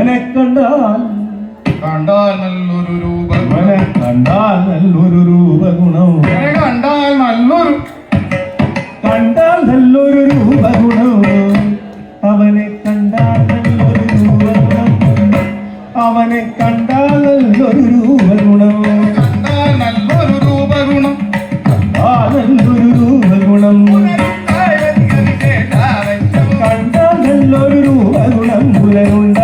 അവനെ കണ്ടാൽ നല്ലൊരു രൂപ, അവനെ കണ്ടാൽ നല്ലൊരു രൂപഗുണം, കണ്ടാൽ നല്ലൊരു രൂപഗുണം, അവനെ കണ്ടാൽ നല്ലൊരു രൂപഗുണം, അവനെ കണ്ടാൽ നല്ലൊരു രൂപഗുണം, നല്ലൊരു രൂപഗുണം, നല്ലൊരു രൂപഗുണം, കണ്ടാൽ നല്ലൊരു രൂപഗുണം പുലരുണ്ട